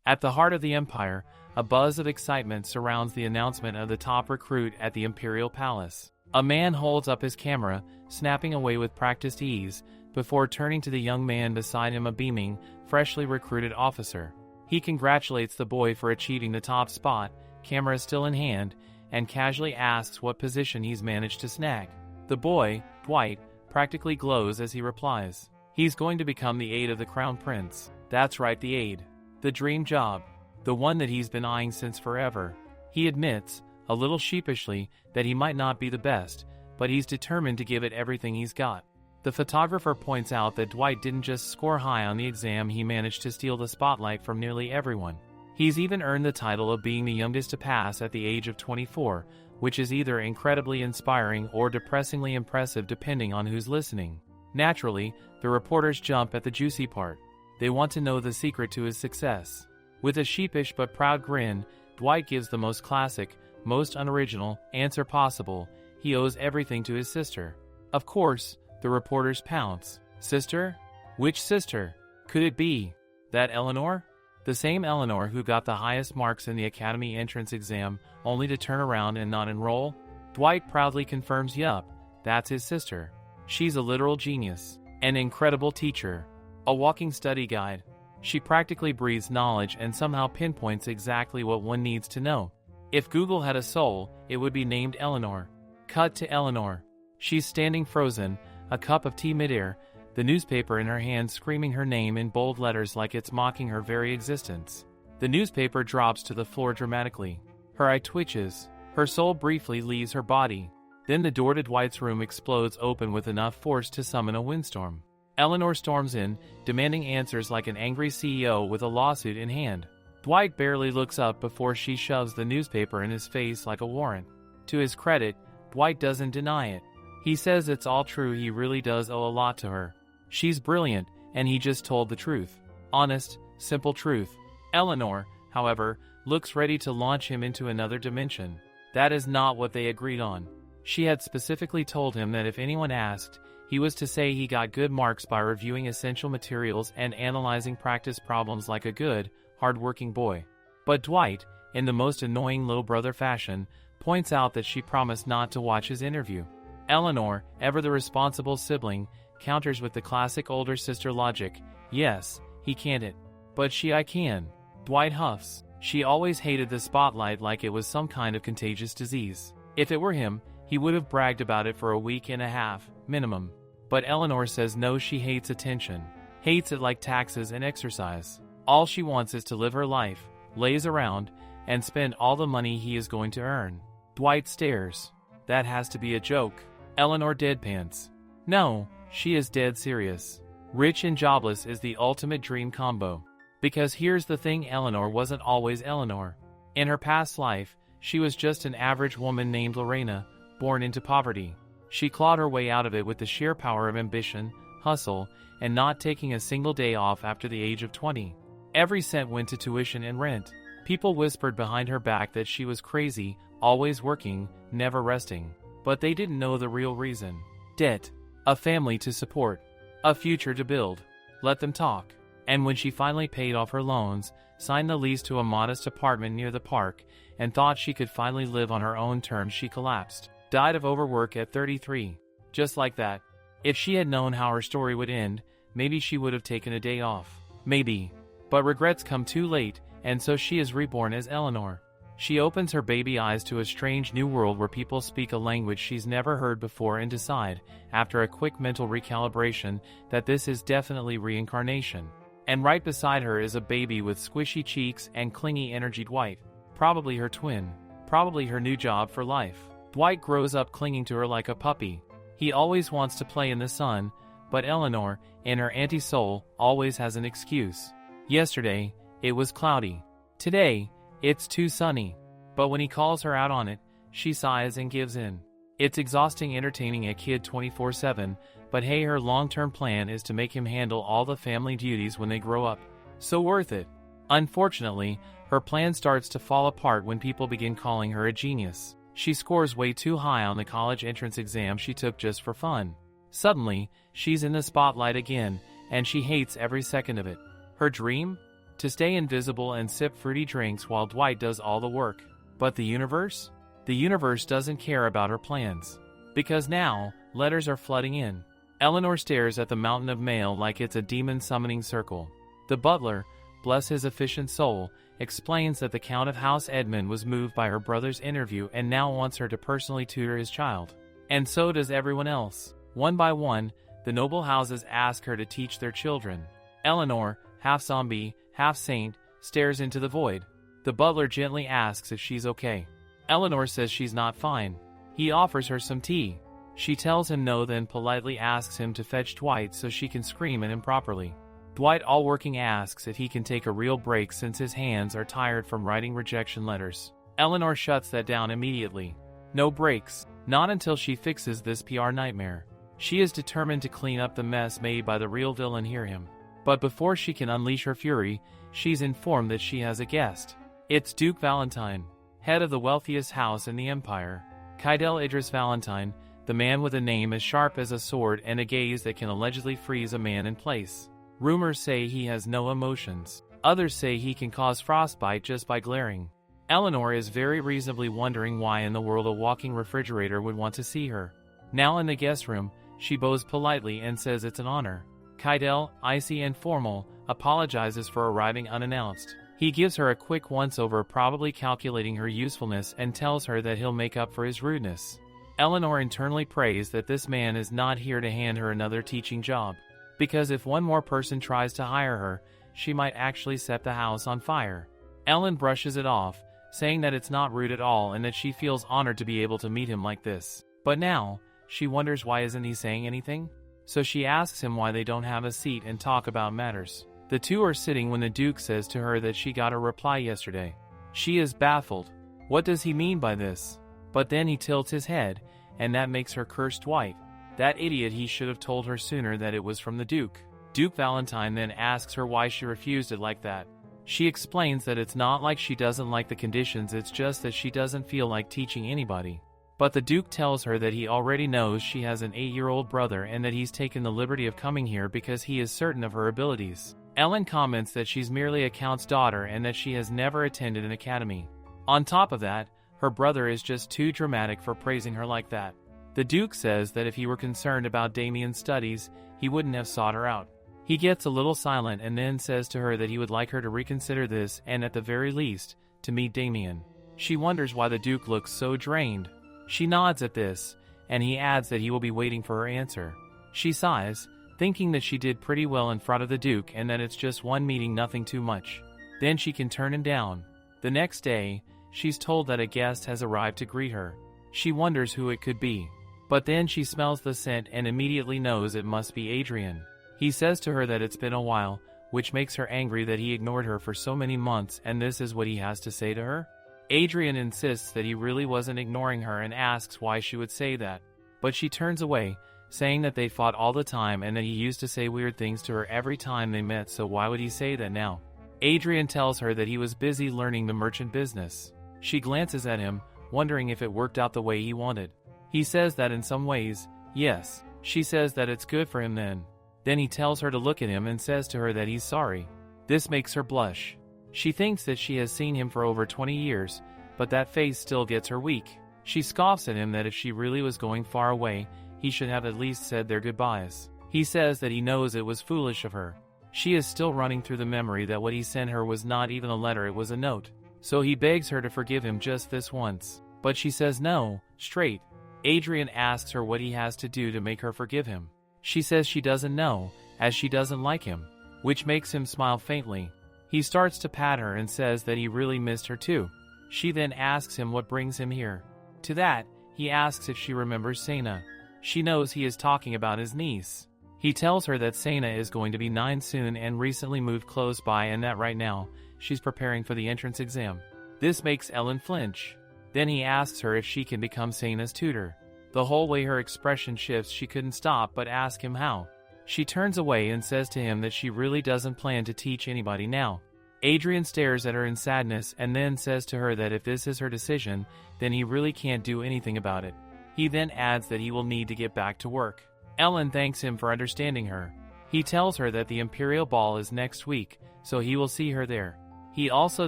At the heart of the Empire, a buzz of excitement surrounds the announcement of the top recruit at the Imperial Palace. A man holds up his camera, snapping away with practiced ease, before turning to the young man beside him, a beaming, freshly recruited officer. He congratulates the boy for achieving the top spot, camera still in hand, and casually asks what position he's managed to snag. The boy, Dwight, practically glows as he replies. He's going to become the aide of the Crown Prince. That's right, the aide. The dream job. The one that he's been eyeing since forever. He admits, a little sheepishly, that he might not be the best, but he's determined to give it everything he's got. The photographer points out that Dwight didn't just score high on the exam, he managed to steal the spotlight from nearly everyone. He's even earned the title of being the youngest to pass at the age of 24, which is either incredibly inspiring or depressingly impressive depending on who's listening. Naturally, the reporters jump at the juicy part. They want to know the secret to his success. With a sheepish but proud grin, Dwight gives the most classic, most unoriginal answer possible. He owes everything to his sister. Of course, the reporters pounce. Sister? Which sister? Could it be that Eleanor? The same Eleanor who got the highest marks in the Academy entrance exam, only to turn around and not enroll? Dwight proudly confirms, yup, that's his sister. She's a literal genius, an incredible teacher, a walking study guide. She practically breathes knowledge and somehow pinpoints exactly what one needs to know. If Google had a soul, it would be named Eleanor. Cut to Eleanor. She's standing frozen, a cup of tea midair, the newspaper in her hand, screaming her name in bold letters like it's mocking her very existence. The newspaper drops to the floor dramatically. Her eye twitches. Her soul briefly leaves her body. Then the door to Dwight's room explodes open with enough force to summon a windstorm. Eleanor storms in, demanding answers like an angry CEO with a lawsuit in hand. Dwight barely looks up before she shoves the newspaper in his face like a warrant. To his credit, Dwight doesn't deny it. He says it's all true, he really does owe a lot to her. She's brilliant, and he just told the truth. Honest, simple truth. Eleanor, however, looks ready to launch him into another dimension. That is not what they agreed on. She had specifically told him that if anyone asked, he was to say he got good marks by reviewing essential materials and analyzing practice problems like a good, hard-working boy. But Dwight, in the most annoying little brother fashion, points out that she promised not to watch his interview. Eleanor, ever the responsible sibling, counters with the classic older sister logic. Yes, he can't. But I can. Dwight huffs. She always hated the spotlight like it was some kind of contagious disease. If it were him, he would have bragged about it for a week and a half, minimum. But Eleanor says no, she hates attention. Hates it like taxes and exercise. All she wants is to live her life, lays around, and spend all the money he is going to earn. Dwight stares. That has to be a joke. Eleanor deadpans. No, she is dead serious. Rich and jobless is the ultimate dream combo. Because here's the thing, Eleanor wasn't always Eleanor. In her past life, she was just an average woman named Lorena, born into poverty. She clawed her way out of it with the sheer power of ambition, hustle, and not taking a single day off after the age of 20. Every cent went to tuition and rent. People whispered behind her back that she was crazy, always working, never resting. But they didn't know the real reason. Debt. A family to support. A future to build. Let them talk. And when she finally paid off her loans, signed the lease to a modest apartment near the park, and thought she could finally live on her own terms, she collapsed. Died of overwork at 33. Just like that. If she had known how her story would end, maybe she would have taken a day off. Maybe. But regrets come too late, and so she is reborn as Eleanor. She opens her baby eyes to a strange new world where people speak a language she's never heard before and decide, after a quick mental recalibration, that this is definitely reincarnation. And right beside her is a baby with squishy cheeks and clingy energy, Dwight. Probably her twin. Probably her new job for life. Dwight grows up clinging to her like a puppy. He always wants to play in the sun, but Eleanor, in her anti-soul, always has an excuse. Yesterday, it was cloudy. Today, it's too sunny. But when he calls her out on it, she sighs and gives in. It's exhausting entertaining a kid 24/7, but hey, her long-term plan is to make him handle all the family duties when they grow up. So worth it. Unfortunately, her plan starts to fall apart when people begin calling her a genius. She scores way too high on the college entrance exam she took just for fun. Suddenly, she's in the spotlight again, and she hates every second of it. Her dream? to stay invisible and sip fruity drinks while Dwight does all the work. But the universe? The universe doesn't care about her plans. Because now, letters are flooding in. Eleanor stares at the mountain of mail like it's a demon summoning circle. The butler, bless his efficient soul, explains that the Count of House Edmund was moved by her brother's interview and now wants her to personally tutor his child. And so does everyone else. One by one, the noble houses ask her to teach their children. Eleanor, half zombie, half saint, stares into the void. The butler gently asks if she's okay. Eleanor says she's not fine. He offers her some tea. She tells him no, then politely asks him to fetch Dwight so she can scream at him properly. Dwight, all working, asks if he can take a real break since his hands are tired from writing rejection letters. Eleanor shuts that down immediately. No breaks, not until she fixes this PR nightmare. She is determined to clean up the mess made by the real villain him. But before she can unleash her fury, she's informed that she has a guest. It's Duke Valentine, head of the wealthiest house in the empire. Kydell Idris Valentine, the man with a name as sharp as a sword and a gaze that can allegedly freeze a man in place. Rumors say he has no emotions. Others say he can cause frostbite just by glaring. Eleanor is very reasonably wondering why in the world a walking refrigerator would want to see her. Now in the guest room, she bows politely and says it's an honor. Kydell, icy and formal, apologizes for arriving unannounced. He gives her a quick once-over, probably calculating her usefulness, and tells her that he'll make up for his rudeness. Eleanor internally prays that this man is not here to hand her another teaching job. Because if one more person tries to hire her, she might actually set the house on fire. Ellen brushes it off, saying that it's not rude at all and that she feels honored to be able to meet him like this. But now, she wonders why isn't he saying anything? So she asks him why they don't have a seat and talk about matters. The two are sitting when the Duke says to her that she got a reply yesterday. She is baffled. What does he mean by this? But then he tilts his head, and that makes her curse Dwight. That idiot, he should have told her sooner that it was from the Duke. Duke Valentine then asks her why she refused it like that. She explains that it's not like she doesn't like the conditions, it's just that she doesn't feel like teaching anybody. But the Duke tells her that he already knows she has an 8-year-old brother and that he's taken the liberty of coming here because he is certain of her abilities. Ellen comments that she's merely a count's daughter and that she has never attended an academy. On top of that, her brother is just too dramatic for praising her like that. The Duke says that if he were concerned about Damian's studies, he wouldn't have sought her out. He gets a little silent and then says to her that he would like her to reconsider this and at the very least, to meet Damian. She wonders why the Duke looks so drained. She nods at this, and he adds that he will be waiting for her answer. She sighs, thinking that she did pretty well in front of the Duke and that it's just one meeting, nothing too much. Then she can turn him down. The next day, she's told that a guest has arrived to greet her. She wonders who it could be. But then she smells the scent and immediately knows it must be Adrien. He says to her that it's been a while, which makes her angry that he ignored her for so many months, and this is what he has to say to her? Adrien insists that he really wasn't ignoring her and asks why she would say that. But she turns away, saying that they fought all the time and that he used to say weird things to her every time they met, so why would he say that now? Adrien tells her that he was busy learning the merchant business. She glances at him, wondering if it worked out the way he wanted. He says that in some ways, yes. She says that it's good for him then. Then he tells her to look at him and says to her that he's sorry. This makes her blush. She thinks that she has seen him for over 20 years, but that face still gets her weak. She scoffs at him that if she really was going far away, he should have at least said their goodbyes. He says that he knows it was foolish of her. She is still running through the memory that what he sent her was not even a letter, it was a note. So he begs her to forgive him just this once. But she says no, straight. Adrien asks her what he has to do to make her forgive him. She says she doesn't know, as she doesn't like him, which makes him smile faintly. He starts to pat her and says that he really missed her too. She then asks him what brings him here. To that, he asks if she remembers Sena. She knows he is talking about his niece. He tells her that Sena is going to be 9 soon and recently moved close by and that right now, she's preparing for the entrance exam. This makes Ellen flinch. Then he asks her if she can become Sena's tutor. The whole way her expression shifts, she couldn't stop but ask him how. She turns away and says to him that she really doesn't plan to teach anybody now. Adrien stares at her in sadness and then says to her that if this is her decision, then he really can't do anything about it. He then adds that he will need to get back to work. Ellen thanks him for understanding her. He tells her that the Imperial Ball is next week, so he will see her there. He also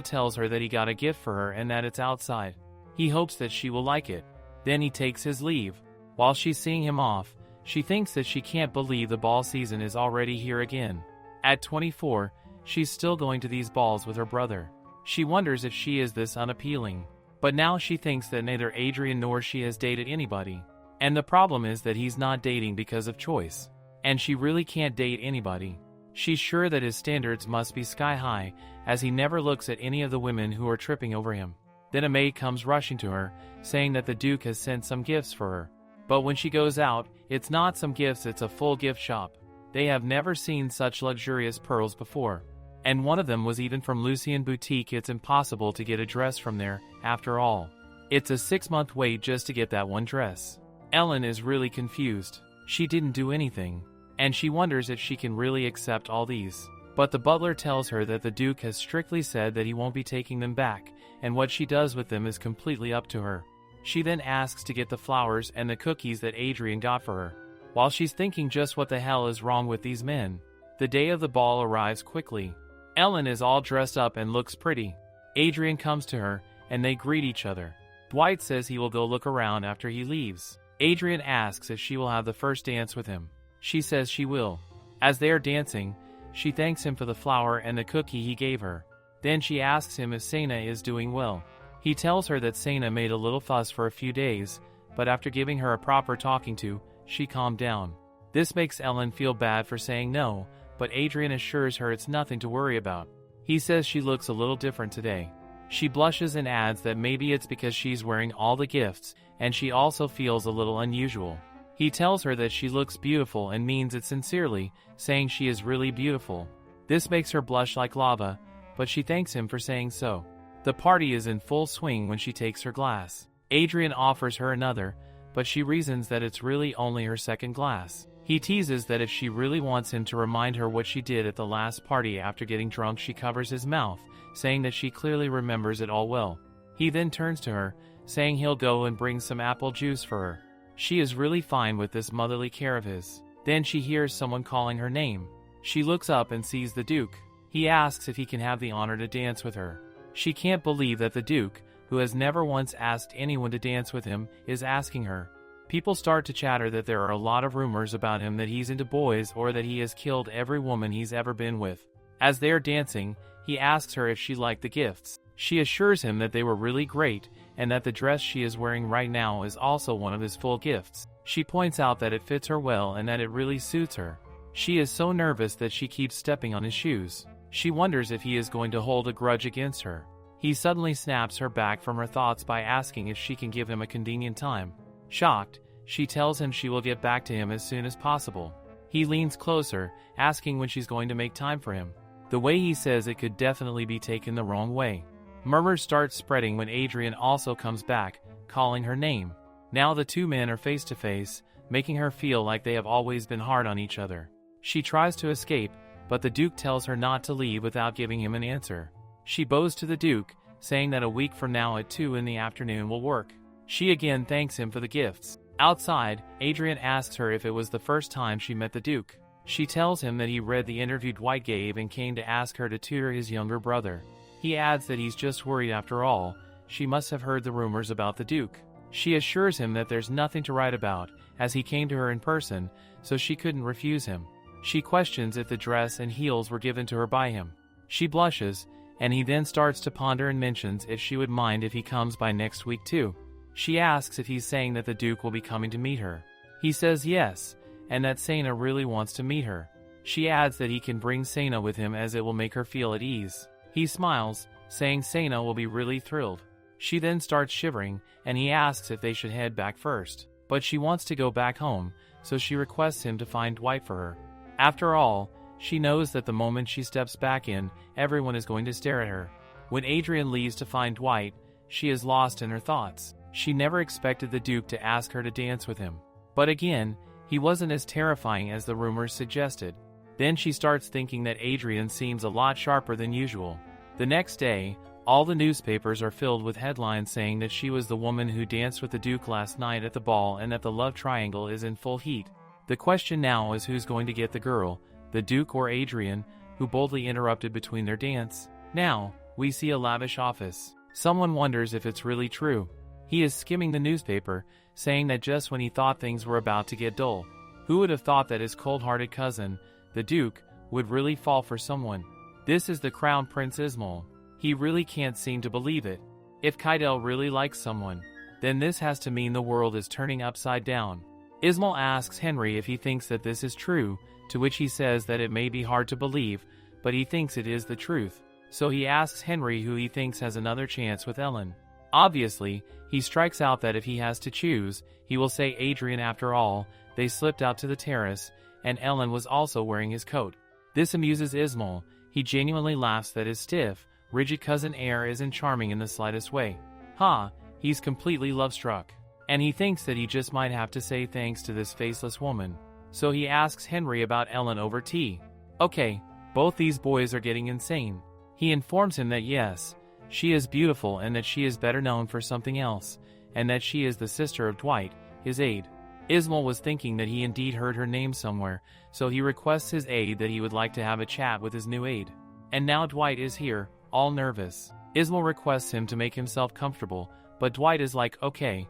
tells her that he got a gift for her and that it's outside. He hopes that she will like it. Then he takes his leave. While she's seeing him off, she thinks that she can't believe the ball season is already here again. At 24, she's still going to these balls with her brother. She wonders if she is this unappealing. But now she thinks that neither Adrien nor she has dated anybody. And the problem is that he's not dating because of choice. And she really can't date anybody. She's sure that his standards must be sky high, as he never looks at any of the women who are tripping over him. Then a maid comes rushing to her, saying that the Duke has sent some gifts for her. But when she goes out, it's not some gifts, it's a full gift shop. They have never seen such luxurious pearls before. And one of them was even from Lucien Boutique. It's impossible to get a dress from there, after all. It's a 6-month wait just to get that one dress. Ellen is really confused. She didn't do anything. And she wonders if she can really accept all these. But the butler tells her that the Duke has strictly said that he won't be taking them back, and what she does with them is completely up to her. She then asks to get the flowers and the cookies that Adrien got for her. While she's thinking just what the hell is wrong with these men, the day of the ball arrives quickly. Ellen is all dressed up and looks pretty. Adrien comes to her, and they greet each other. Dwight says he will go look around after he leaves. Adrien asks if she will have the first dance with him. She says she will. As they are dancing, she thanks him for the flower and the cookie he gave her. Then she asks him if Sena is doing well. He tells her that Sena made a little fuss for a few days, but after giving her a proper talking to, she calmed down. This makes Ellen feel bad for saying no, but Adrien assures her it's nothing to worry about. He says she looks a little different today. She blushes and adds that maybe it's because she's wearing all the gifts, and she also feels a little unusual. He tells her that she looks beautiful and means it sincerely, saying she is really beautiful. This makes her blush like lava, but she thanks him for saying so. The party is in full swing when she takes her glass. Adrien offers her another, but she reasons that it's really only her second glass. He teases that if she really wants him to remind her what she did at the last party after getting drunk, she covers his mouth, saying that she clearly remembers it all well. He then turns to her, saying he'll go and bring some apple juice for her. She is really fine with this motherly care of his. Then she hears someone calling her name. She looks up and sees the Duke. He asks if he can have the honor to dance with her. She can't believe that the Duke, who has never once asked anyone to dance with him, is asking her. People start to chatter that there are a lot of rumors about him, that he's into boys or that he has killed every woman he's ever been with. As they are dancing, he asks her if she liked the gifts. She assures him that they were really great, and that the dress she is wearing right now is also one of his full gifts. She points out that it fits her well and that it really suits her. She is so nervous that she keeps stepping on his shoes. She wonders if he is going to hold a grudge against her. He suddenly snaps her back from her thoughts by asking if she can give him a convenient time. Shocked, she tells him she will get back to him as soon as possible. He leans closer, asking when she's going to make time for him. The way he says it could definitely be taken the wrong way. Murmurs start spreading when Adrien also comes back, calling her name. Now the two men are face to face, making her feel like they have always been hard on each other. She tries to escape, but the Duke tells her not to leave without giving him an answer. She bows to the Duke, saying that a week from now at 2 in the afternoon will work. She again thanks him for the gifts. Outside, Adrien asks her if it was the first time she met the Duke. She tells him that he read the interview Dwight gave and came to ask her to tutor his younger brother. He adds that he's just worried after all. She must have heard the rumors about the Duke. She assures him that there's nothing to write about, as he came to her in person, so she couldn't refuse him. She questions if the dress and heels were given to her by him. She blushes, and he then starts to ponder and mentions if she would mind if he comes by next week too. She asks if he's saying that the Duke will be coming to meet her. He says yes, and that Sena really wants to meet her. She adds that he can bring Sena with him as it will make her feel at ease. He smiles, saying Sena will be really thrilled. She then starts shivering, and he asks if they should head back first. But she wants to go back home, so she requests him to find Dwight for her. After all, she knows that the moment she steps back in, everyone is going to stare at her. When Adrien leaves to find Dwight, she is lost in her thoughts. She never expected the Duke to ask her to dance with him. But again, he wasn't as terrifying as the rumors suggested. Then she starts thinking that Adrien seems a lot sharper than usual. The next day, all the newspapers are filled with headlines saying that she was the woman who danced with the Duke last night at the ball and that the love triangle is in full heat. The question now is who's going to get the girl, the Duke or Adrien, who boldly interrupted between their dance. Now, we see a lavish office. Someone wonders if it's really true. He is skimming the newspaper, saying that just when he thought things were about to get dull. Who would have thought that his cold-hearted cousin, the Duke, would really fall for someone? This is the Crown Prince Ismail. He really can't seem to believe it. If Kydell really likes someone, then this has to mean the world is turning upside down. Ismail asks Henry if he thinks that this is true, to which he says that it may be hard to believe, but he thinks it is the truth. So he asks Henry who he thinks has another chance with Ellen. Obviously, he strikes out that if he has to choose, he will say Adrien. After all, they slipped out to the terrace, and Ellen was also wearing his coat. This amuses Ismail. He genuinely laughs that his stiff, rigid cousin heir isn't charming in the slightest way. He's completely love-struck. And he thinks that he just might have to say thanks to this faceless woman. So he asks Henry about Ellen over tea. Okay, both these boys are getting insane. He informs him that yes, she is beautiful and that she is better known for something else, and that she is the sister of Dwight, his aide. Ismail was thinking that he indeed heard her name somewhere, so he requests his aide that he would like to have a chat with his new aide. And now Dwight is here, all nervous. Ismail requests him to make himself comfortable, but Dwight is like, okay,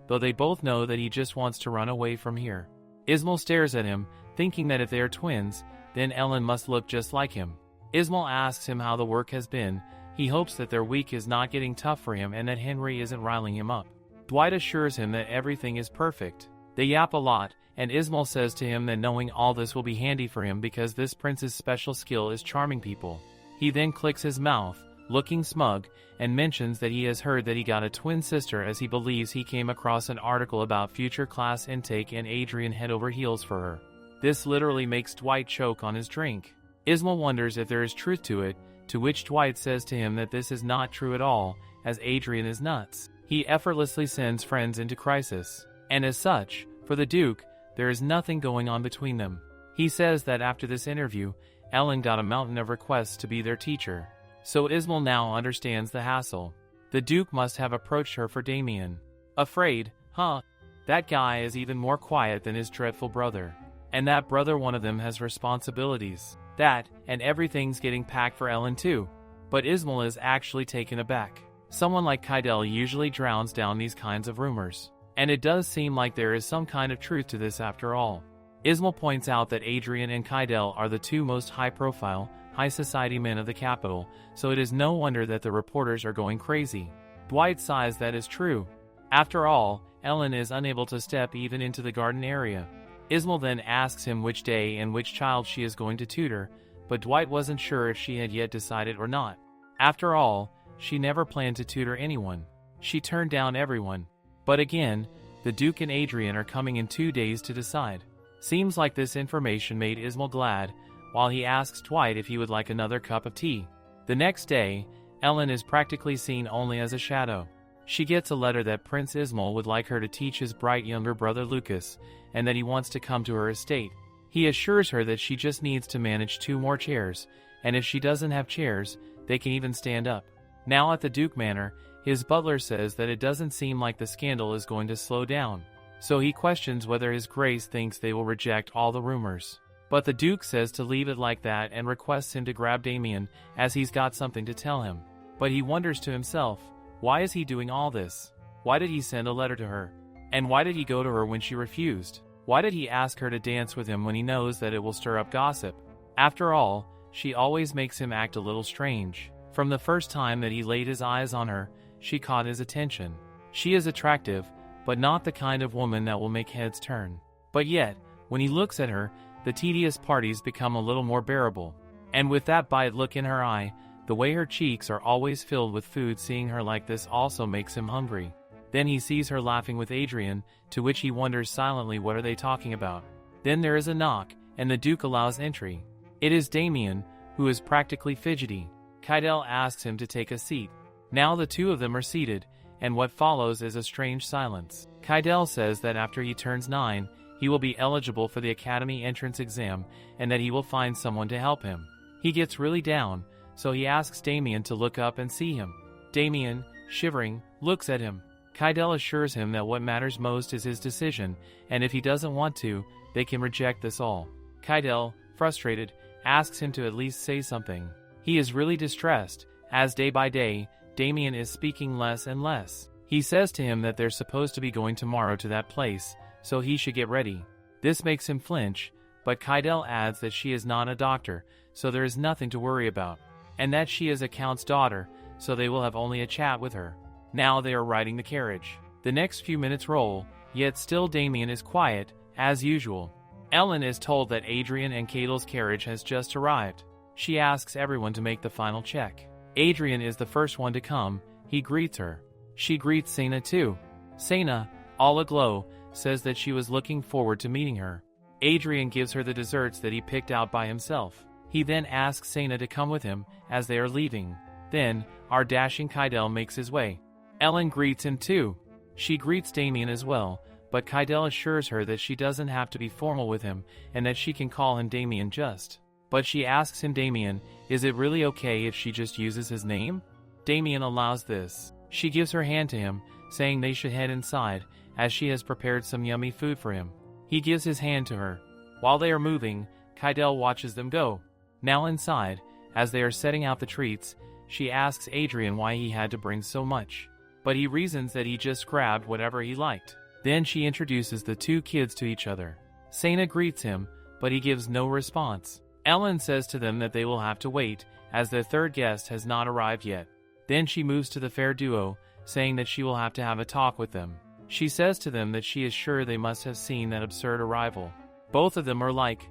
though they both know that he just wants to run away from here. Ismail stares at him, thinking that if they are twins, then Ellen must look just like him. Ismail asks him how the work has been. He hopes that their week is not getting tough for him and that Henry isn't riling him up. Dwight assures him that everything is perfect. They yap a lot, and Ismail says to him that knowing all this will be handy for him because this prince's special skill is charming people. He then clicks his mouth, looking smug, and mentions that he has heard that he got a twin sister as he believes he came across an article about future class intake and Adrien head over heels for her. This literally makes Dwight choke on his drink. Ismail wonders if there is truth to it, to which Dwight says to him that this is not true at all, as Adrien is nuts. He effortlessly sends friends into crisis. And as such, for the Duke, there is nothing going on between them. He says that after this interview, Ellen got a mountain of requests to be their teacher. So Ismail now understands the hassle. The Duke must have approached her for Damian. Afraid, that guy is even more quiet than his dreadful brother. And that brother, one of them, has responsibilities. That, and everything's getting packed for Ellen too. But Ismail is actually taken aback. Someone like Kydell usually drowns down these kinds of rumors. And it does seem like there is some kind of truth to this after all. Ismail points out that Adrien and Kydell are the two most high-profile, high-society men of the capital, so it is no wonder that the reporters are going crazy. Dwight sighs that is true. After all, Ellen is unable to step even into the garden area. Ismail then asks him which day and which child she is going to tutor, but Dwight wasn't sure if she had yet decided or not. After all, she never planned to tutor anyone. She turned down everyone. But again, the Duke and Adrien are coming in 2 days to decide. Seems like this information made Ismail glad, while he asks Dwight if he would like another cup of tea. The next day, Ellen is practically seen only as a shadow. She gets a letter that Prince Ismail would like her to teach his bright younger brother Lucas, and that he wants to come to her estate. He assures her that she just needs to manage 2 more chairs, and if she doesn't have chairs, they can even stand up. Now at the Duke Manor, his butler says that it doesn't seem like the scandal is going to slow down. So he questions whether His Grace thinks they will reject all the rumors. But the Duke says to leave it like that and requests him to grab Damian, as he's got something to tell him. But he wonders to himself, why is he doing all this? Why did he send a letter to her? And why did he go to her when she refused? Why did he ask her to dance with him when he knows that it will stir up gossip? After all, she always makes him act a little strange. From the first time that he laid his eyes on her, she caught his attention. She is attractive, but not the kind of woman that will make heads turn. But yet, when he looks at her, the tedious parties become a little more bearable. And with that bite look in her eye, the way her cheeks are always filled with food, seeing her like this also makes him hungry. Then he sees her laughing with Adrien, to which he wonders silently what are they talking about. Then there is a knock, and the Duke allows entry. It is Damian, who is practically fidgety. Kydell asks him to take a seat. Now the two of them are seated, and what follows is a strange silence. Kydell says that after he turns 9, he will be eligible for the Academy entrance exam, and that he will find someone to help him. He gets really down, so he asks Damian to look up and see him. Damian, shivering, looks at him. Kydell assures him that what matters most is his decision, and if he doesn't want to, they can reject this all. Kydell, frustrated, asks him to at least say something. He is really distressed, as day by day, Damian is speaking less and less. He says to him that they're supposed to be going tomorrow to that place, so he should get ready. This makes him flinch, but Kydell adds that she is not a doctor, so there is nothing to worry about, and that she is a count's daughter, so they will have only a chat with her. Now they are riding the carriage. The next few minutes roll, yet still Damian is quiet, as usual. Ellen is told that Adrien and Caitl's carriage has just arrived. She asks everyone to make the final check. Adrien is the first one to come. He greets her. She greets Sena too. Sena, all aglow, says that she was looking forward to meeting her. Adrien gives her the desserts that he picked out by himself. He then asks Sena to come with him as they are leaving. Then, our dashing Kydell makes his way. Ellen greets him too. She greets Damian as well, but Kydell assures her that she doesn't have to be formal with him and that she can call him Damian just. But she asks him, Damian, is it really okay if she just uses his name? Damian allows this. She gives her hand to him, saying they should head inside, as she has prepared some yummy food for him. He gives his hand to her. While they are moving, Kydell watches them go. Now inside, as they are setting out the treats, she asks Adrien why he had to bring so much. But he reasons that he just grabbed whatever he liked. Then she introduces the two kids to each other. Sena greets him, but he gives no response. Ellen says to them that they will have to wait, as their third guest has not arrived yet. Then she moves to the fair duo, saying that she will have to have a talk with them. She says to them that she is sure they must have seen that absurd arrival. Both of them are like,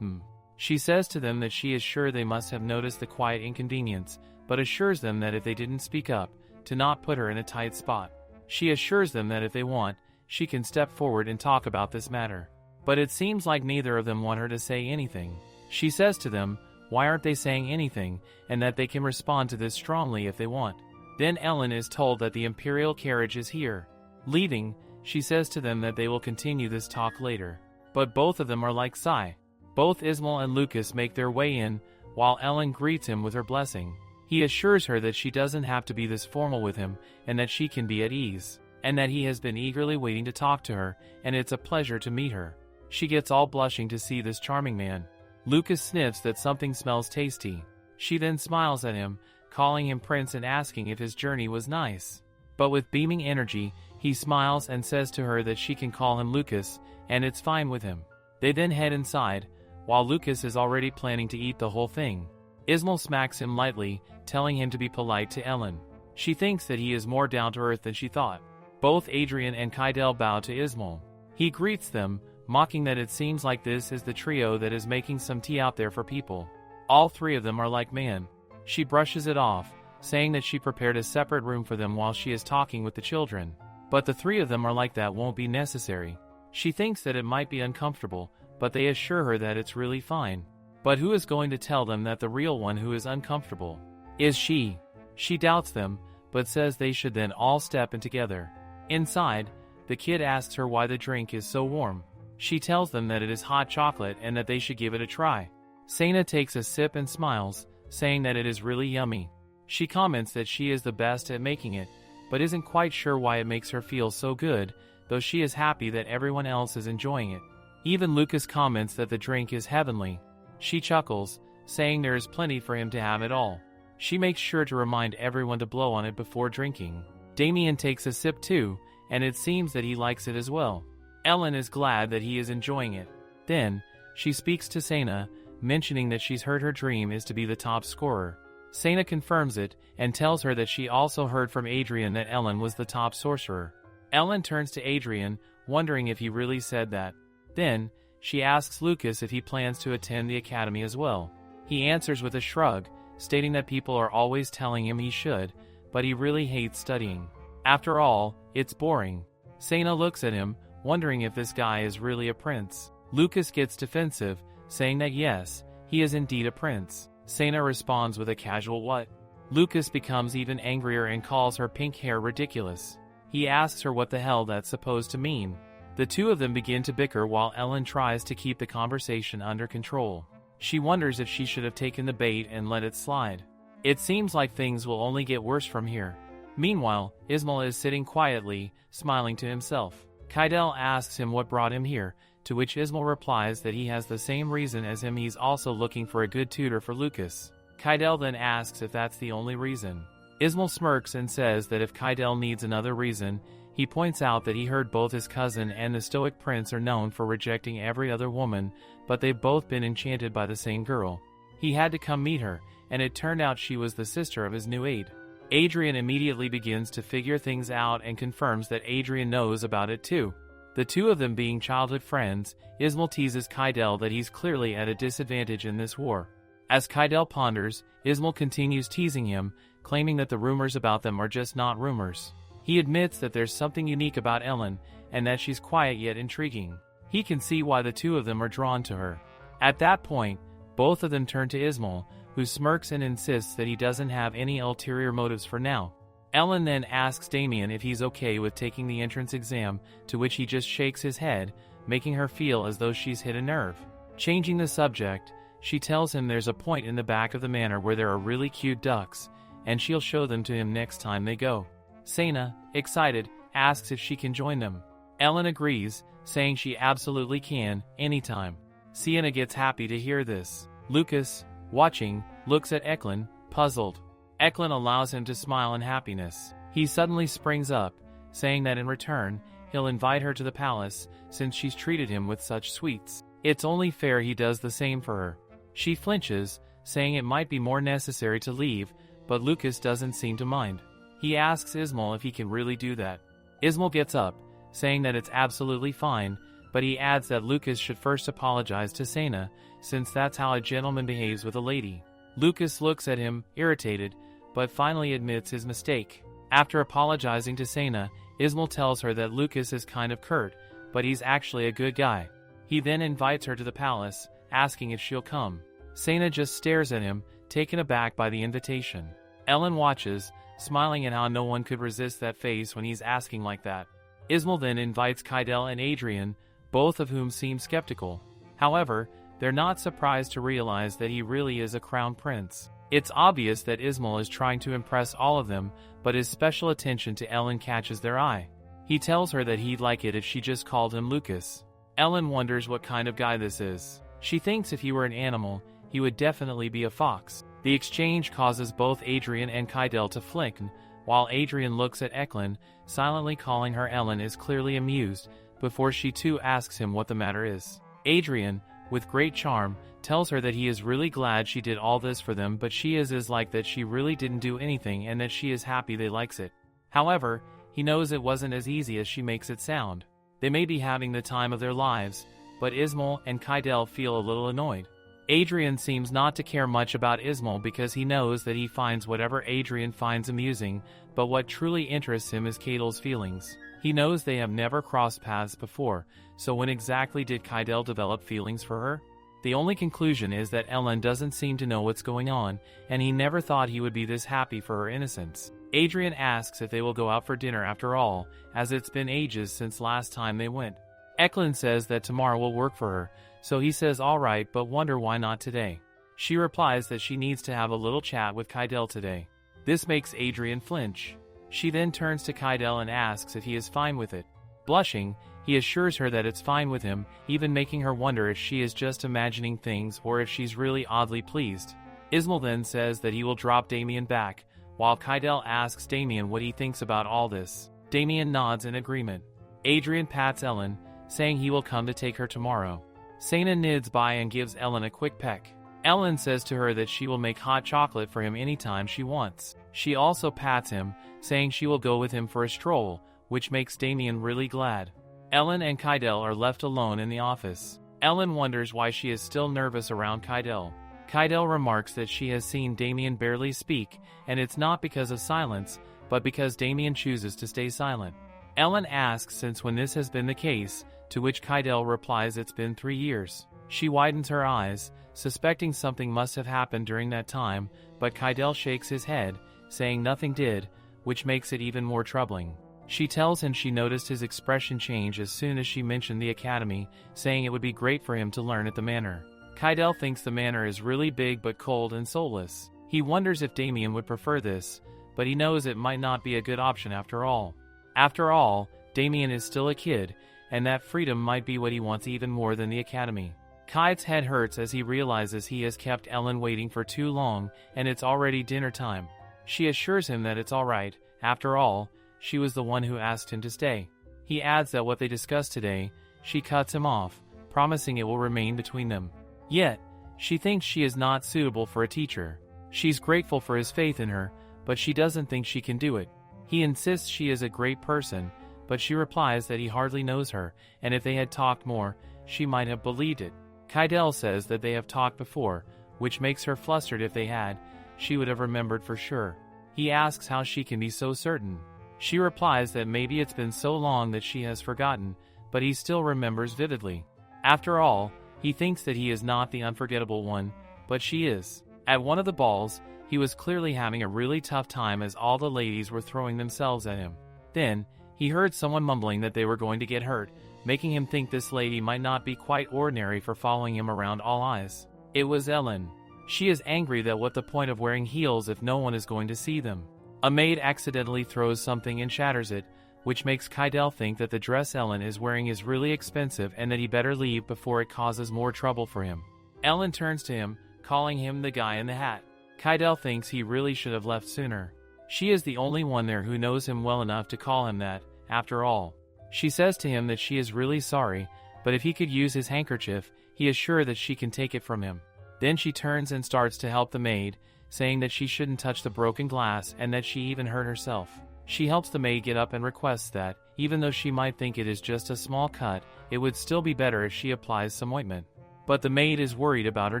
She says to them that she is sure they must have noticed the quiet inconvenience, but assures them that if they didn't speak up, to not put her in a tight spot. She assures them that if they want, she can step forward and talk about this matter. But it seems like neither of them want her to say anything. She says to them, why aren't they saying anything, and that they can respond to this strongly if they want. Then Ellen is told that the Imperial carriage is here. Leaving, she says to them that they will continue this talk later. But both of them are like Sai. Both Ismael and Lucas make their way in, while Ellen greets him with her blessing. He assures her that she doesn't have to be this formal with him, and that she can be at ease, and that he has been eagerly waiting to talk to her, and it's a pleasure to meet her. She gets all blushing to see this charming man. Lucas sniffs that something smells tasty. She then smiles at him, calling him Prince and asking if his journey was nice. But with beaming energy, he smiles and says to her that she can call him Lucas, and it's fine with him. They then head inside, while Lucas is already planning to eat the whole thing. Ismael smacks him lightly, telling him to be polite to Ellen. She thinks that he is more down to earth than she thought. Both Adrien and Kydell bow to Ismael. He greets them, mocking that it seems like this is the trio that is making some tea out there for people. All three of them are like man. She brushes it off, saying that she prepared a separate room for them while she is talking with the children. But the three of them are like that won't be necessary. She thinks that it might be uncomfortable, but they assure her that it's really fine. But who is going to tell them that the real one who is uncomfortable is she? She doubts them, but says they should then all step in together. Inside, the kid asks her why the drink is so warm. She tells them that it is hot chocolate and that they should give it a try. Sena takes a sip and smiles, saying that it is really yummy. She comments that she is the best at making it, but isn't quite sure why it makes her feel so good, though she is happy that everyone else is enjoying it. Even Lucas comments that the drink is heavenly. She chuckles, saying there is plenty for him to have it all. She makes sure to remind everyone to blow on it before drinking. Damian takes a sip too, and it seems that he likes it as well. Ellen is glad that he is enjoying it. Then, she speaks to Sena, mentioning that she's heard her dream is to be the top scorer. Sena confirms it, and tells her that she also heard from Adrien that Ellen was the top sorcerer. Ellen turns to Adrien, wondering if he really said that. Then, she asks Lucas if he plans to attend the academy as well. He answers with a shrug, stating that people are always telling him he should, but he really hates studying. After all, it's boring. Sena looks at him, wondering if this guy is really a prince. Lucas gets defensive, saying that yes, he is indeed a prince. Sena responds with a casual what? Lucas becomes even angrier and calls her pink hair ridiculous. He asks her what the hell that's supposed to mean. The two of them begin to bicker while Ellen tries to keep the conversation under control. She wonders if she should have taken the bait and let it slide. It seems like things will only get worse from here. Meanwhile, Ismael is sitting quietly, smiling to himself. Kydell asks him what brought him here, to which Ismael replies that he has the same reason as him, he's also looking for a good tutor for Lucas. Kydell then asks if that's the only reason. Ismael smirks and says that if Kydell needs another reason, he points out that he heard both his cousin and the Stoic Prince are known for rejecting every other woman, but they've both been enchanted by the same girl. He had to come meet her, and it turned out she was the sister of his new aide. Adrien immediately begins to figure things out and confirms that Adrien knows about it too. The two of them being childhood friends, Ismael teases Kydell that he's clearly at a disadvantage in this war. As Kydell ponders, Ismael continues teasing him, claiming that the rumors about them are just not rumors. He admits that there's something unique about Ellen, and that she's quiet yet intriguing. He can see why the two of them are drawn to her. At that point, both of them turn to Ismael, who smirks and insists that he doesn't have any ulterior motives for now. Ellen then asks Damian if he's okay with taking the entrance exam, to which he just shakes his head, making her feel as though she's hit a nerve. Changing the subject, she tells him there's a point in the back of the manor where there are really cute ducks, and she'll show them to him next time they go. Sena, excited, asks if she can join them. Ellen agrees, saying she absolutely can, anytime. Sienna gets happy to hear this. Lucas, watching, looks at Eklund, puzzled. Eklund allows him to smile in happiness. He suddenly springs up, saying that in return, he'll invite her to the palace, since she's treated him with such sweets. It's only fair he does the same for her. She flinches, saying it might be more necessary to leave, but Lucas doesn't seem to mind. He asks Ismael if he can really do that. Ismael gets up, saying that it's absolutely fine, but he adds that Lucas should first apologize to Sena, since that's how a gentleman behaves with a lady. Lucas looks at him, irritated, but finally admits his mistake. After apologizing to Sena, Ismael tells her that Lucas is kind of curt, but he's actually a good guy. He then invites her to the palace, asking if she'll come. Sena just stares at him, taken aback by the invitation. Ellen watches, smiling at how no one could resist that face when he's asking like that. Ismael then invites Kydell and Adrien, both of whom seem skeptical. However, they're not surprised to realize that he really is a crown prince. It's obvious that Ismael is trying to impress all of them, but his special attention to Ellen catches their eye. He tells her that he'd like it if she just called him Lucas. Ellen wonders what kind of guy this is. She thinks if he were an animal, he would definitely be a fox. The exchange causes both Adrien and Kydell to flick, while Adrien looks at Eklund, silently calling her Ellen is clearly amused, before she too asks him what the matter is. Adrien, with great charm, tells her that he is really glad she did all this for them, but she is like that she really didn't do anything and that she is happy they likes it. However, he knows it wasn't as easy as she makes it sound. They may be having the time of their lives, but Ismael and Kydell feel a little annoyed. Adrien seems not to care much about Ismael because he knows that he finds whatever Adrien finds amusing, but what truly interests him is Kydell's feelings. He knows they have never crossed paths before, so when exactly did Kydell develop feelings for her? The only conclusion is that Ellen doesn't seem to know what's going on, and he never thought he would be this happy for her innocence. Adrien asks if they will go out for dinner after all, as it's been ages since last time they went. Eklund says that tomorrow will work for her, so he says alright, but wonder why not today. She replies that she needs to have a little chat with Kydell today. This makes Adrien flinch. She then turns to Kydell and asks if he is fine with it. Blushing, he assures her that it's fine with him, even making her wonder if she is just imagining things or if she's really oddly pleased. Ismael then says that he will drop Damian back, while Kydell asks Damian what he thinks about all this. Damian nods in agreement. Adrien pats Ellen, saying he will come to take her tomorrow. Sena nids by and gives Ellen a quick peck. Ellen says to her that she will make hot chocolate for him anytime she wants. She also pats him, saying she will go with him for a stroll, which makes Damian really glad. Ellen and Kydell are left alone in the office. Ellen wonders why she is still nervous around Kydell. Kydell remarks that she has seen Damian barely speak, and it's not because of silence, but because Damian chooses to stay silent. Ellen asks since when this has been the case, to which Kydell replies it's been 3 years. She widens her eyes, suspecting something must have happened during that time, but Kydell shakes his head, saying nothing did, which makes it even more troubling. She tells him she noticed his expression change as soon as she mentioned the academy, saying it would be great for him to learn at the manor. Kydell thinks the manor is really big but cold and soulless. He wonders if Damian would prefer this, but he knows it might not be a good option after all. After all, Damian is still a kid, and that freedom might be what he wants even more than the academy. Kai's head hurts as he realizes he has kept Ellen waiting for too long, and it's already dinner time. She assures him that it's alright, after all, she was the one who asked him to stay. He adds that what they discussed today, she cuts him off, promising it will remain between them. Yet, she thinks she is not suitable for a teacher. She's grateful for his faith in her, but she doesn't think she can do it. He insists she is a great person, but she replies that he hardly knows her, and if they had talked more, she might have believed it. Kydell says that they have talked before, which makes her flustered. If they had, she would have remembered for sure. He asks how she can be so certain. She replies that maybe it's been so long that she has forgotten, but he still remembers vividly. After all, he thinks that he is not the unforgettable one, but she is. At one of the balls, he was clearly having a really tough time as all the ladies were throwing themselves at him. Then, he heard someone mumbling that they were going to get hurt, making him think this lady might not be quite ordinary for following him around all eyes. It was Ellen. She is angry that what the point of wearing heels if no one is going to see them. A maid accidentally throws something and shatters it, which makes Kydell think that the dress Ellen is wearing is really expensive and that he better leave before it causes more trouble for him. Ellen turns to him, calling him the guy in the hat. Kydell thinks he really should have left sooner. She is the only one there who knows him well enough to call him that, after all. She says to him that she is really sorry, but if he could use his handkerchief, he is sure that she can take it from him. Then she turns and starts to help the maid, saying that she shouldn't touch the broken glass and that she even hurt herself. She helps the maid get up and requests that, even though she might think it is just a small cut, it would still be better if she applies some ointment. But the maid is worried about her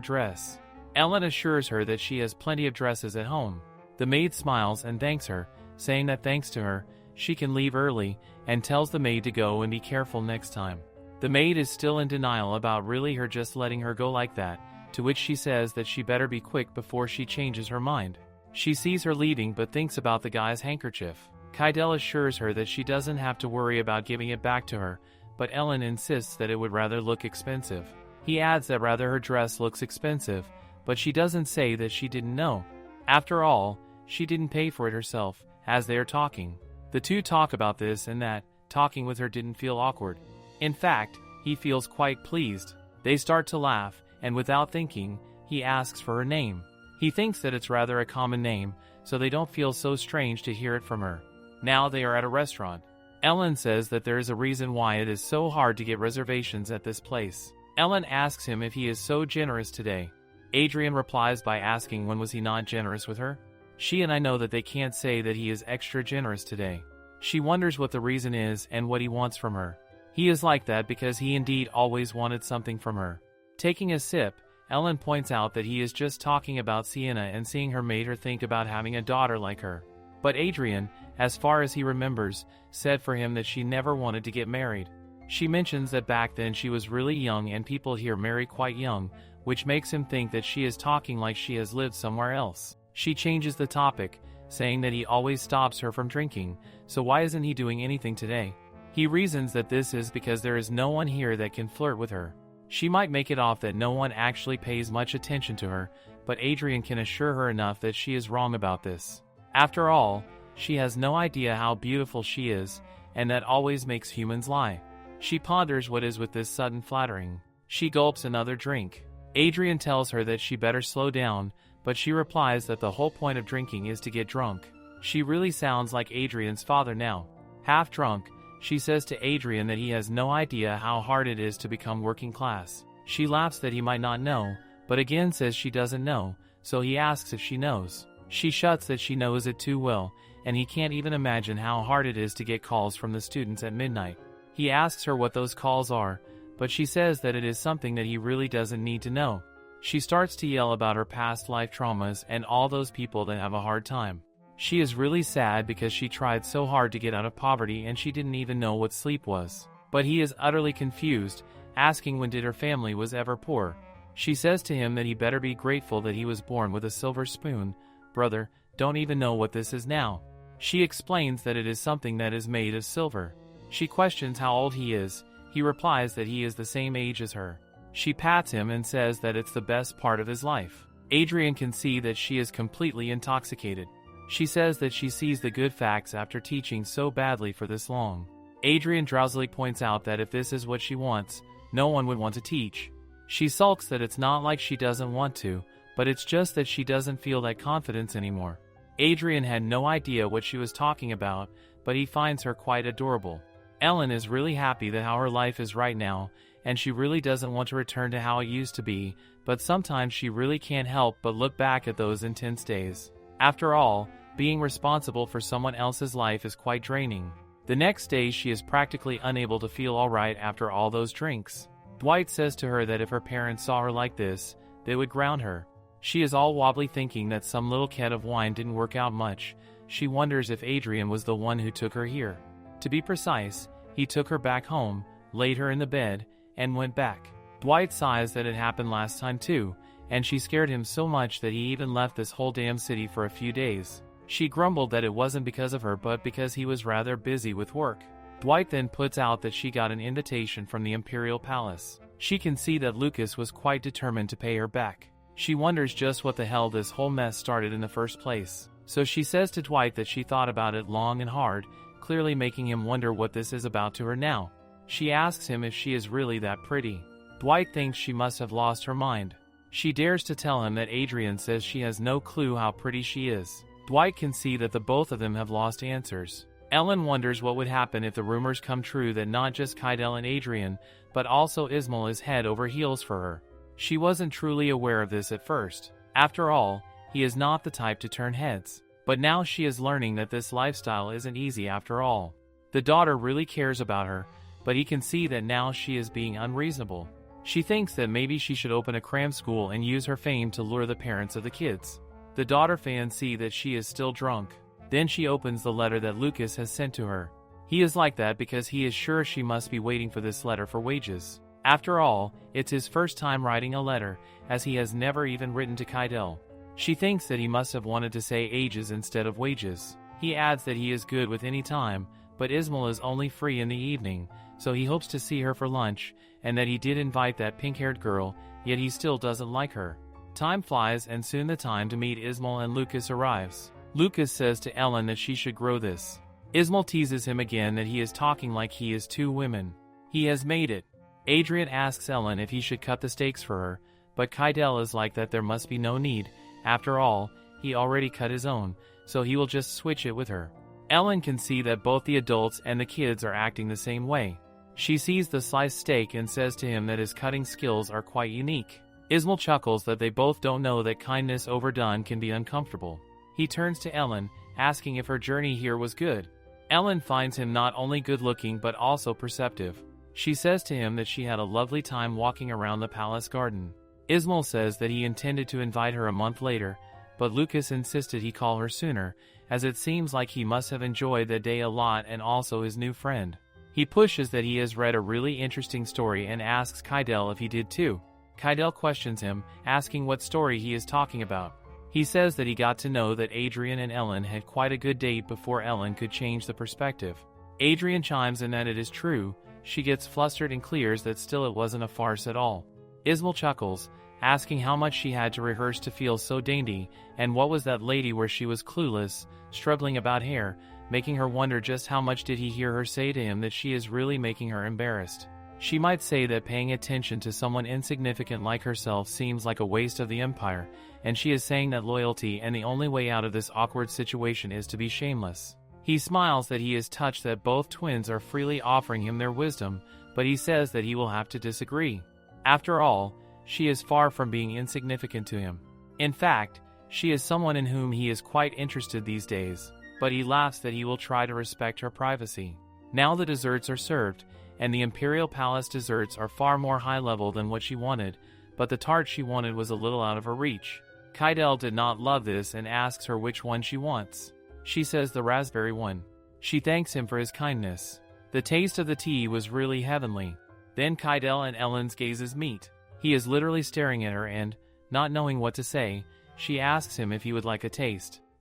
dress. Ellen assures her that she has plenty of dresses at home. The maid smiles and thanks her, saying that thanks to her, she can leave early, and tells the maid to go and be careful next time. The maid is still in denial about really her just letting her go like that, to which she says that she better be quick before she changes her mind. She sees her leaving but thinks about the guy's handkerchief. Kydell assures her that she doesn't have to worry about giving it back to her, but Ellen insists that it would rather look expensive. He adds that rather her dress looks expensive, but she doesn't say that she didn't know. After all, she didn't pay for it herself, as they are talking. The two talk about this and that, talking with her didn't feel awkward. In fact, he feels quite pleased. They start to laugh, and without thinking, he asks for her name. He thinks that it's rather a common name, so they don't feel so strange to hear it from her. Now they are at a restaurant. Ellen says that there is a reason why it is so hard to get reservations at this place. Ellen asks him if he is so generous today. Adrien replies by asking when was he not generous with her. She and I know that they can't say that he is extra generous today. She wonders what the reason is and what he wants from her. He is like that because he indeed always wanted something from her. Taking a sip, Ellen points out that he is just talking about Sienna and seeing her made her think about having a daughter like her. But Adrien, as far as he remembers, said for him that she never wanted to get married. She mentions that back then she was really young and people here marry quite young, which makes him think that she is talking like she has lived somewhere else. She changes the topic, saying that he always stops her from drinking, so why isn't he doing anything today? He reasons that this is because there is no one here that can flirt with her. She might make it off that no one actually pays much attention to her, but Adrien can assure her enough that she is wrong about this. After all, she has no idea how beautiful she is, and that always makes humans lie. She ponders what is with this sudden flattering. She gulps another drink. Adrien tells her that she better slow down, but she replies that the whole point of drinking is to get drunk. She really sounds like Adrien's father now. Half drunk, she says to Adrien that he has no idea how hard it is to become working class. She laughs that he might not know, but again says she doesn't know, so he asks if she knows. She shuts that she knows it too well, and he can't even imagine how hard it is to get calls from the students at midnight. He asks her what those calls are, but she says that it is something that he really doesn't need to know. She starts to yell about her past life traumas and all those people that have a hard time. She is really sad because she tried so hard to get out of poverty and she didn't even know what sleep was. But he is utterly confused, asking when did her family was ever poor. She says to him that he better be grateful that he was born with a silver spoon. Brother, don't even know what this is now. She explains that it is something that is made of silver. She questions how old he is. He replies that he is the same age as her. She pats him and says that it's the best part of his life. Adrien can see that she is completely intoxicated. She says that she sees the good facts after teaching so badly for this long. Adrien drowsily points out that if this is what she wants, no one would want to teach. She sulks that it's not like she doesn't want to, but it's just that she doesn't feel that confidence anymore. Adrien had no idea what she was talking about, but he finds her quite adorable. Ellen is really happy that how her life is right now, and she really doesn't want to return to how it used to be, but sometimes she really can't help but look back at those intense days. After all, being responsible for someone else's life is quite draining. The next day she is practically unable to feel alright after all those drinks. Dwight says to her that if her parents saw her like this, they would ground her. She is all wobbly thinking that some little can of wine didn't work out much. She wonders if Adrien was the one who took her here. To be precise, he took her back home, laid her in the bed, and went back. Dwight sighs that it happened last time too, and she scared him so much that he even left this whole damn city for a few days. She grumbled that it wasn't because of her but because he was rather busy with work. Dwight then puts out that she got an invitation from the Imperial Palace. She can see that Lucas was quite determined to pay her back. She wonders just what the hell this whole mess started in the first place. So she says to Dwight that she thought about it long and hard, clearly making him wonder what this is about to her now. She asks him if she is really that pretty. Dwight thinks she must have lost her mind. She dares to tell him that Adrien says she has no clue how pretty she is. Dwight can see that the both of them have lost answers. Ellen wonders what would happen if the rumors come true that not just Kydell and Adrien, but also Ismael is head over heels for her. She wasn't truly aware of this at first. After all, he is not the type to turn heads. But now she is learning that this lifestyle isn't easy after all. The daughter really cares about her, but he can see that now she is being unreasonable. She thinks that maybe she should open a cram school and use her fame to lure the parents of the kids. The daughter fans see that she is still drunk. Then she opens the letter that Lucas has sent to her. He is like that because he is sure she must be waiting for this letter for wages. After all, it's his first time writing a letter, as he has never even written to Kydell. She thinks that he must have wanted to say ages instead of wages. He adds that he is good with any time, but Ismael is only free in the evening, so he hopes to see her for lunch, and that he did invite that pink-haired girl, yet he still doesn't like her. Time flies and soon the time to meet Ismael and Lucas arrives. Lucas says to Ellen that she should grow this. Ismael teases him again that he is talking like he is two women. He has made it. Adrien asks Ellen if he should cut the steaks for her, but Kydell is like that there must be no need. After all, he already cut his own, so he will just switch it with her. Ellen can see that both the adults and the kids are acting the same way. She sees the sliced steak and says to him that his cutting skills are quite unique. Ismael chuckles that they both don't know that kindness overdone can be uncomfortable. He turns to Ellen, asking if her journey here was good. Ellen finds him not only good-looking but also perceptive. She says to him that she had a lovely time walking around the palace garden. Ismael says that he intended to invite her a month later, but Lucas insisted he call her sooner, as it seems like he must have enjoyed the day a lot and also his new friend. He pushes that he has read a really interesting story and asks Kydell if he did too. Kydell questions him, asking what story he is talking about. He says that he got to know that Adrien and Ellen had quite a good date before Ellen could change the perspective. Adrien chimes in that it is true. She gets flustered and clears that still it wasn't a farce at all. Ismael chuckles, asking how much she had to rehearse to feel so dainty, and what was that lady where she was clueless, struggling about hair, making her wonder just how much did he hear her say to him that she is really making her embarrassed. She might say that paying attention to someone insignificant like herself seems like a waste of the empire, and she is saying that loyalty and the only way out of this awkward situation is to be shameless. He smiles that he is touched that both twins are freely offering him their wisdom, but he says that he will have to disagree. After all, she is far from being insignificant to him. In fact, she is someone in whom he is quite interested these days, but he laughs that he will try to respect her privacy. Now the desserts are served, and the Imperial Palace desserts are far more high level than what she wanted, but the tart she wanted was a little out of her reach. Kydell did not love this and asks her which one she wants. She says the raspberry one. She thanks him for his kindness. The taste of the tea was really heavenly. Then Kydell and Ellen's gazes meet. He is literally staring at her and, not knowing what to say, she asks him if he would like a taste.